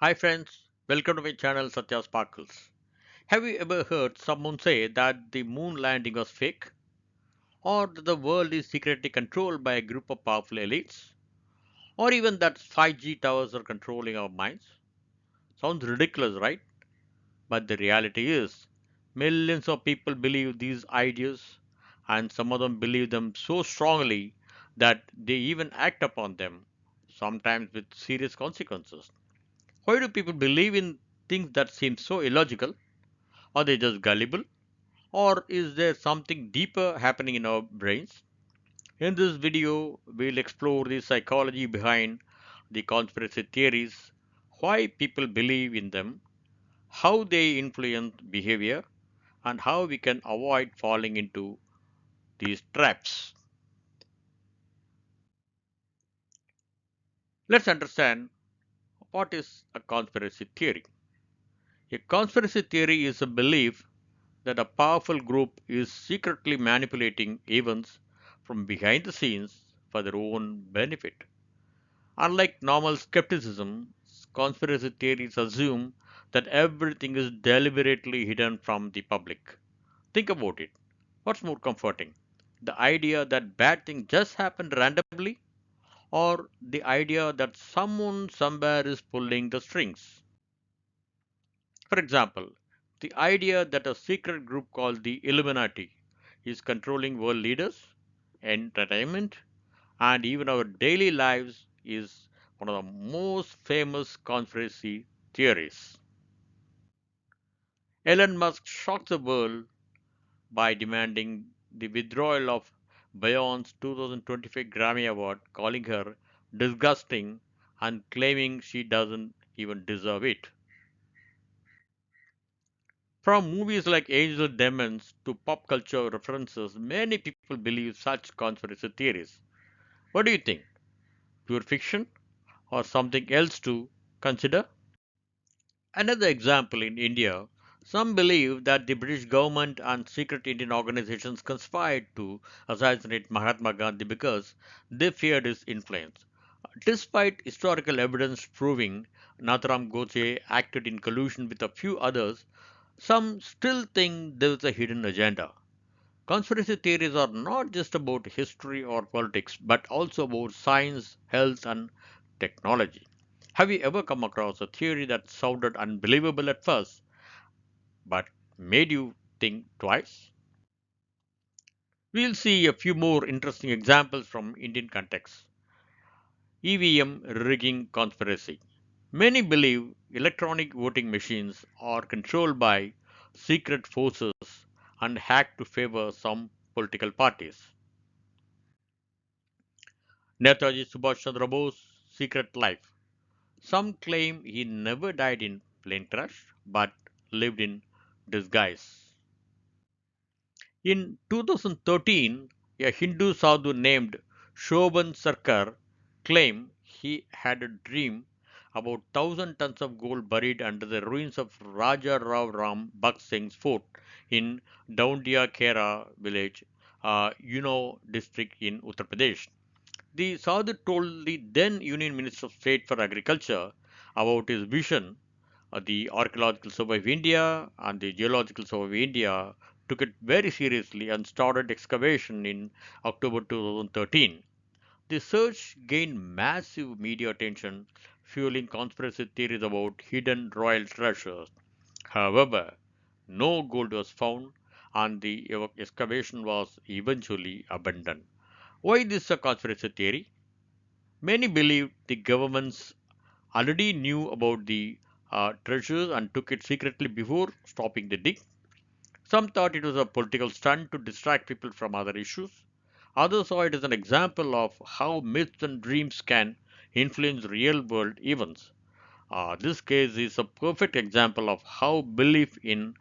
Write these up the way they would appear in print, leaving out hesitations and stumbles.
Hi friends, welcome to my channel Satya Sparkles. Have you ever heard someone say that the moon landing was fake? Or that the world is secretly controlled by a group of powerful elites? Or even that 5G towers are controlling our minds? Sounds ridiculous, right? But the reality is, millions of people believe these ideas, and some of them believe them so strongly that they even act upon them, sometimes with serious consequences. Why do people believe in things that seem so illogical? Are they just gullible? Or is there something deeper happening in our brains? In this video, we'll explore the psychology behind the conspiracy theories, why people believe in them, how they influence behavior, and how we can avoid falling into these traps. Let's understand what is a conspiracy theory. A conspiracy theory is a belief that a powerful group is secretly manipulating events from behind the scenes for their own benefit. Unlike normal skepticism, conspiracy theories assume that everything is deliberately hidden from the public. Think about it. What's more comforting? The idea that bad things just happen randomly, or the idea that someone somewhere is pulling the strings? For example, the idea that a secret group called the Illuminati is controlling world leaders, entertainment, and even our daily lives is one of the most famous conspiracy theories. Elon Musk shocked the world by demanding the withdrawal of Beyonce's 2025 Grammy Award, calling her disgusting and claiming she doesn't even deserve it. From movies like Angel Demons to pop culture references, many people believe such conspiracy theories. What do you think? Pure fiction or something else to consider? Another example in India, some believe that the British government and secret Indian organizations conspired to assassinate Mahatma Gandhi because they feared his influence. Despite historical evidence proving Natharam Godse acted in collusion with a few others, some still think there is a hidden agenda. Conspiracy theories are not just about history or politics, but also about science, health, and technology. Have you ever come across a theory that sounded unbelievable at first, but made you think twice? We'll see a few more interesting examples from Indian context. EVM rigging conspiracy. Many believe electronic voting machines are controlled by secret forces and hacked to favor some political parties. Netaji Subhash Chandra Bose' secret life. Some claim he never died in plane crash but lived in disguise. In 2013, a Hindu sadhu named Shobhan Sarkar claimed he had a dream about 1,000 tons of gold buried under the ruins of Raja Rao Ram Bakht Singh's fort in Daundia Khera village, district in Uttar Pradesh. The Sadhu told the then Union Minister of State for Agriculture about his vision. The Archaeological Survey of India and the Geological Survey of India took it very seriously and started excavation in October 2013. The search gained massive media attention, fueling conspiracy theories about hidden royal treasures. However, no gold was found and the excavation was eventually abandoned. Why this a conspiracy theory? Many believe the governments already knew about the treasures and took it secretly before stopping the dig. Some thought it was a political stunt to distract people from other issues. Others saw it as an example of how myths and dreams can influence real world events. This case is a perfect example of how belief in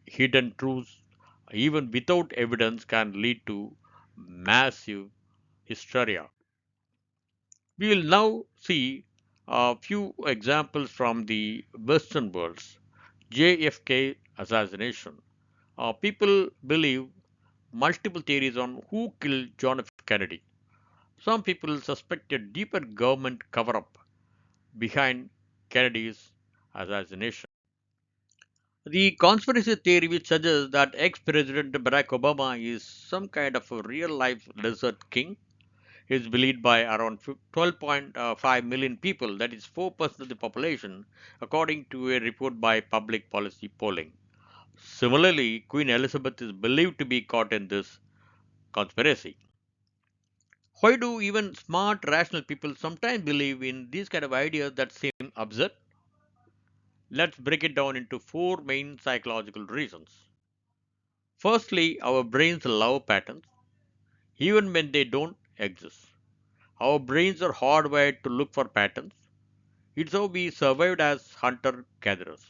hidden truths, even without evidence, can lead to massive hysteria. We will now see a few examples from the Western worlds. JFK assassination. People believe multiple theories on who killed John F. Kennedy. Some people suspect a deeper government cover up behind Kennedy's assassination. The conspiracy theory which suggests that ex-President Barack Obama is some kind of a real-life desert king is believed by around 12.5 million people, that is 4% of the population, according to a report by Public Policy Polling. Similarly, Queen Elizabeth is believed to be caught in this conspiracy. Why do even smart, rational people sometimes believe in these kind of ideas that seem absurd? Let's break it down into four main psychological reasons. Firstly, our brains love patterns, even when they don't exist. Our brains are hardwired to look for patterns. It's how we survived as hunter gatherers.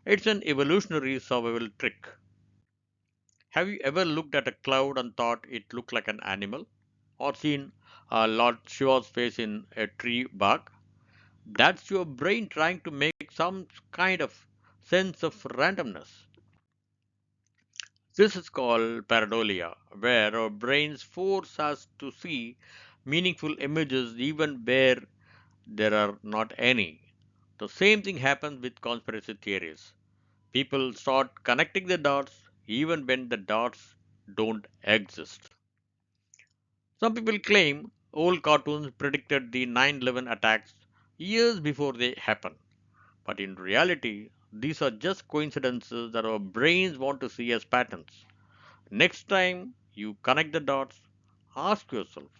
It's an evolutionary survival trick. Have you ever looked at a cloud and thought it looked like an animal? Or seen Lord Shiva's face in a tree bark? That's your brain trying to make some kind of sense of randomness. This is called pareidolia, where our brains force us to see meaningful images even where there are not any. The same thing happens with conspiracy theories. People start connecting the dots even when the dots don't exist. Some people claim old cartoons predicted the 9/11 attacks years before they happened. But in reality, these are just coincidences that our brains want to see as patterns. Next time you connect the dots, ask yourself,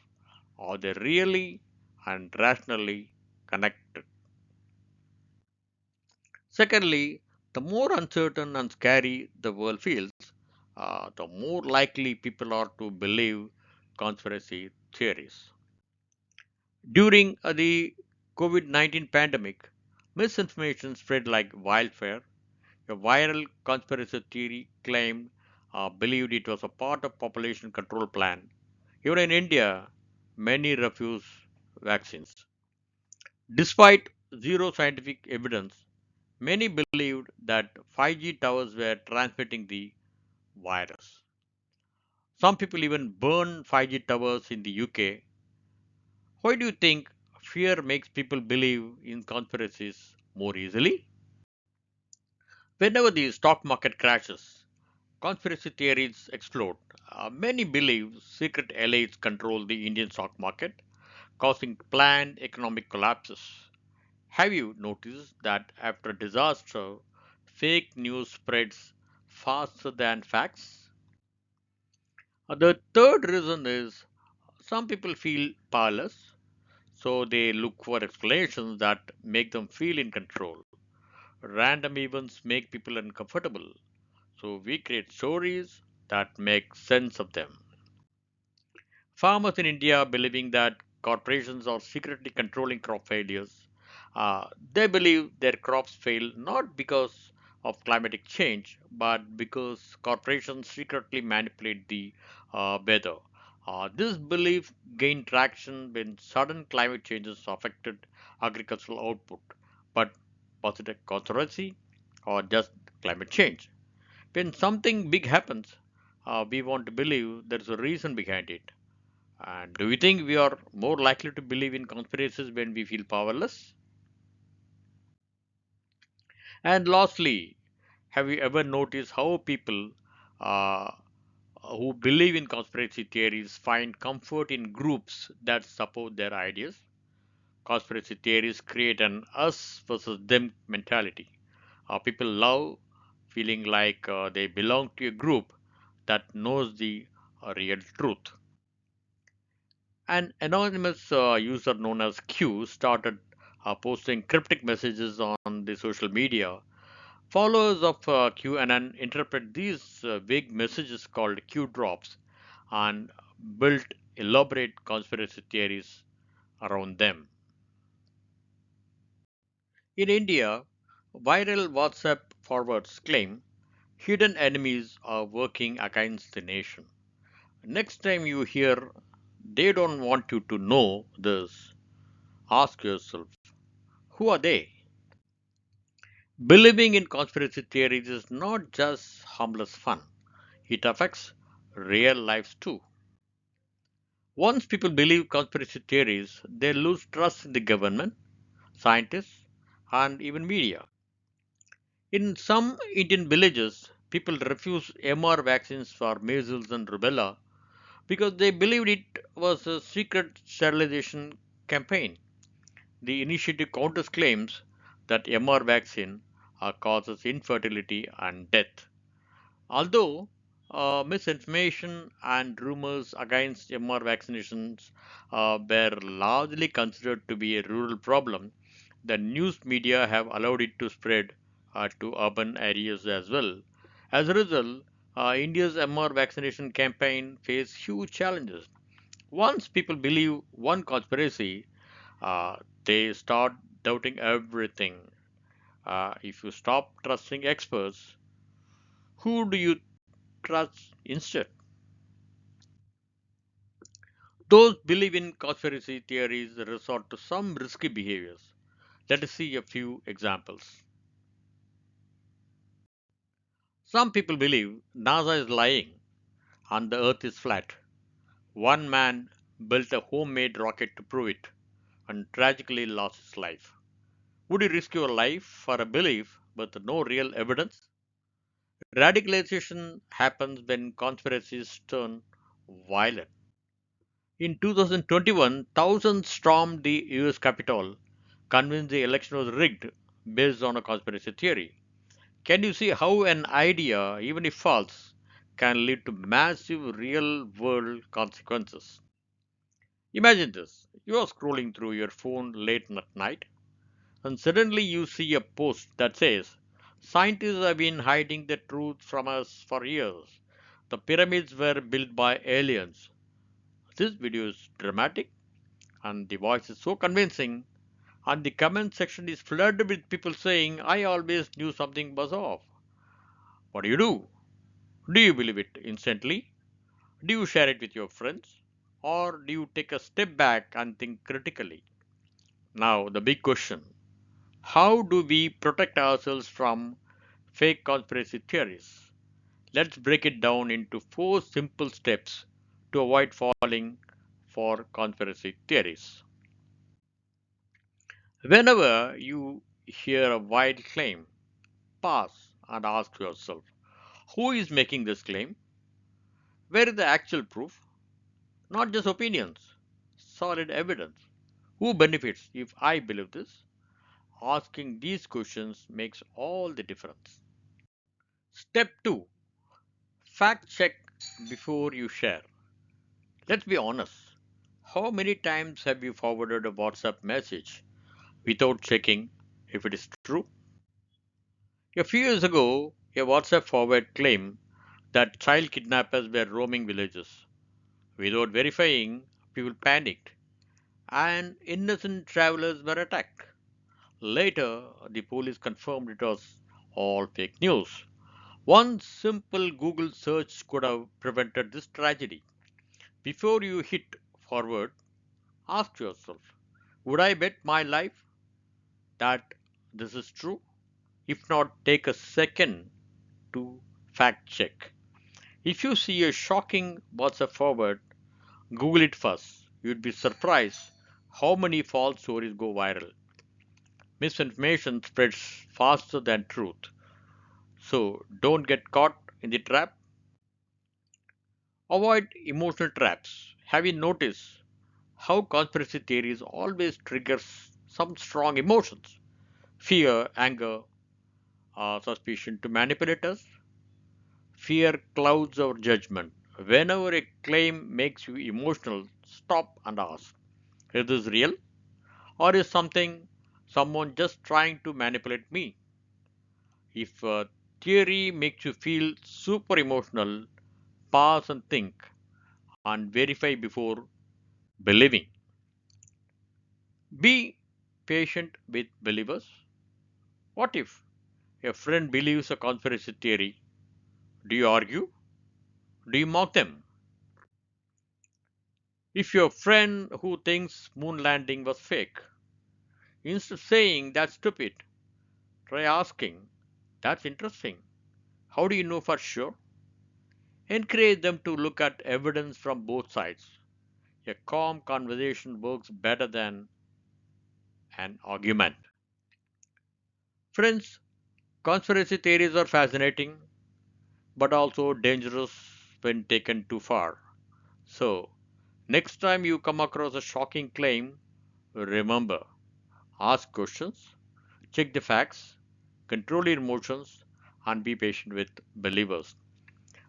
are they really and rationally connected? Secondly, the more uncertain and scary the world feels, the more likely people are to believe conspiracy theories. During the COVID 19 pandemic, misinformation spread like wildfire. A viral conspiracy theory claimed believed it was a part of population control plan. Even in India, many refuse vaccines. Despite zero scientific evidence, many believed that 5G towers were transmitting the virus. Some people even burn 5G towers in the UK. Why do you think fear makes people believe in conspiracies more easily? Whenever the stock market crashes, conspiracy theories explode. Many believe secret allies control the Indian stock market, causing planned economic collapses. Have you noticed that after a disaster, fake news spreads faster than facts? The third reason is some people feel powerless, so they look for explanations that make them feel in control. Random events make people uncomfortable, so we create stories that make sense of them. Farmers in India believing that corporations are secretly controlling crop failures. They believe their crops fail not because of climatic change, but because corporations secretly manipulate the weather. This belief gained traction when sudden climate changes affected agricultural output. But was it a controversy or just climate change? When something big happens, we want to believe there is a reason behind it. And do you think we are more likely to believe in conspiracies when we feel powerless? And lastly, have you ever noticed how people uh, who believe in conspiracy theories find comfort in groups that support their ideas? Conspiracy theories create an us versus them mentality. People love feeling like they belong to a group that knows the real truth. An anonymous user known as Q started posting cryptic messages on the social media. Followers of QAnon interpret these vague messages called Q drops and built elaborate conspiracy theories around them. In India, viral WhatsApp forwards claim hidden enemies are working against the nation. Next time you hear they don't want you to know this, ask yourself, who are they? Believing in conspiracy theories is not just harmless fun, it affects real lives too. Once people believe conspiracy theories, they lose trust in the government, scientists, and even media. In some Indian villages, people refused MR vaccines for measles and rubella because they believed it was a secret sterilization campaign. The initiative counters claims that MR vaccine causes infertility and death. Although misinformation and rumors against MR vaccinations were largely considered to be a rural problem, the news media have allowed it to spread to urban areas as well. As a result, India's MR vaccination campaign faced huge challenges. Once people believe one conspiracy, they start doubting everything. If you stop trusting experts, who do you trust instead? Those believe in conspiracy theories resort to some risky behaviors. Let us see a few examples. Some people believe NASA is lying and the Earth is flat. One man built a homemade rocket to prove it and tragically lost his life. Would you risk your life for a belief with no real evidence? Radicalization happens when conspiracies turn violent. In 2021, thousands stormed the US Capitol, convinced the election was rigged based on a conspiracy theory. Can you see how an idea, even if false, can lead to massive real world consequences? Imagine this: you are scrolling through your phone late at night, and suddenly you see a post that says, "Scientists have been hiding the truth from us for years. The pyramids were built by aliens." This video is dramatic, and the voice is so convincing, and the comment section is flooded with people saying, "I always knew something was off." What do? Do you believe it instantly? Do you share it with your friends? Or do you take a step back and think critically? Now, the big question: how do we protect ourselves from fake conspiracy theories? Let's break it down into four simple steps to avoid falling for conspiracy theories. Whenever you hear a wild claim, pause and ask yourself, who is making this claim? Where is the actual proof? Not just opinions, solid evidence. Who benefits if I believe this? Asking these questions makes all the difference. Step 2: fact check before you share. Let's be honest. How many times have you forwarded a WhatsApp message without checking if it is true? A few years ago, a WhatsApp forward claimed that child kidnappers were roaming villages. Without verifying, people panicked and innocent travelers were attacked. Later, the police confirmed it was all fake news. One simple Google search could have prevented this tragedy. Before you hit forward, ask yourself, would I bet my life that this is true? If not, take a second to fact check. If you see a shocking WhatsApp forward, Google it first. You'd be surprised how many false stories go viral. Misinformation spreads faster than truth. So don't get caught in the trap. Avoid emotional traps. Have you noticed how conspiracy theories always triggers some strong emotions? Fear, anger, suspicion to manipulate us. Fear clouds our judgment. Whenever a claim makes you emotional, stop and ask, is this real? Or is someone just trying to manipulate me? If a theory makes you feel super emotional, pause and think and verify before believing. Be patient with believers. What if a friend believes a conspiracy theory? Do you argue? Do you mock them? If your friend who thinks moon landing was fake, instead of saying that's stupid, try asking, that's interesting. How do you know for sure? Encourage them to look at evidence from both sides. A calm conversation works better than an argument. Friends, conspiracy theories are fascinating but also dangerous when taken too far. So, next time you come across a shocking claim, remember, ask questions, check the facts, control your emotions, and be patient with believers.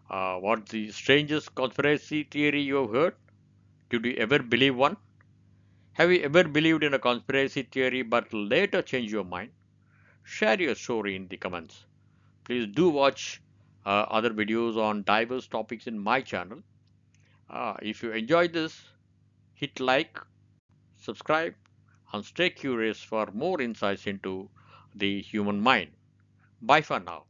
What's the strangest conspiracy theory you have heard? Did you ever believe one? Have you ever believed in a conspiracy theory but later changed your mind? Share your story in the comments. Please do watch other videos on diverse topics in my channel. If you enjoyed this, hit like, subscribe, and stay curious for more insights into the human mind. Bye for now.